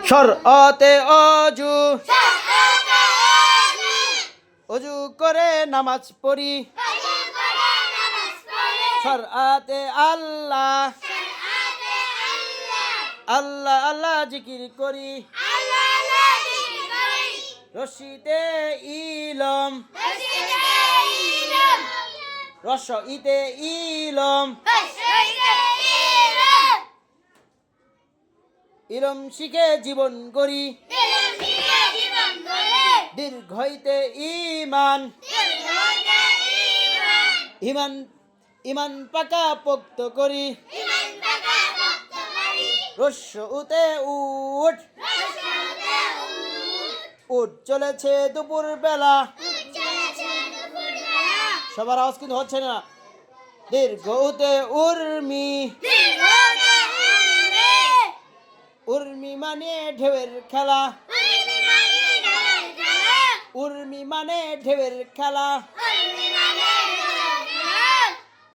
সর অতে অজু অজু করে নামাজ পড়ি সর আতে আল্লাহ আল্লাহ আল্লাহ জিকির করি রশিতে ইলম রস ইতে ইলম ইলম শিখে জীবন গড়ি দীর্ঘইতে ইমান ইমান ইমান পাকা পোক্ত করি রস্য উতে উঠ উঠ চলেছে দুপুর বেলা সবার আওয়াজ কিন্তু হচ্ছে না দীর্ঘ উতে উর্মি উর্মি মানে ঢেউয়ের খেলা উর্মি মানে ঢেউয়ের খেলা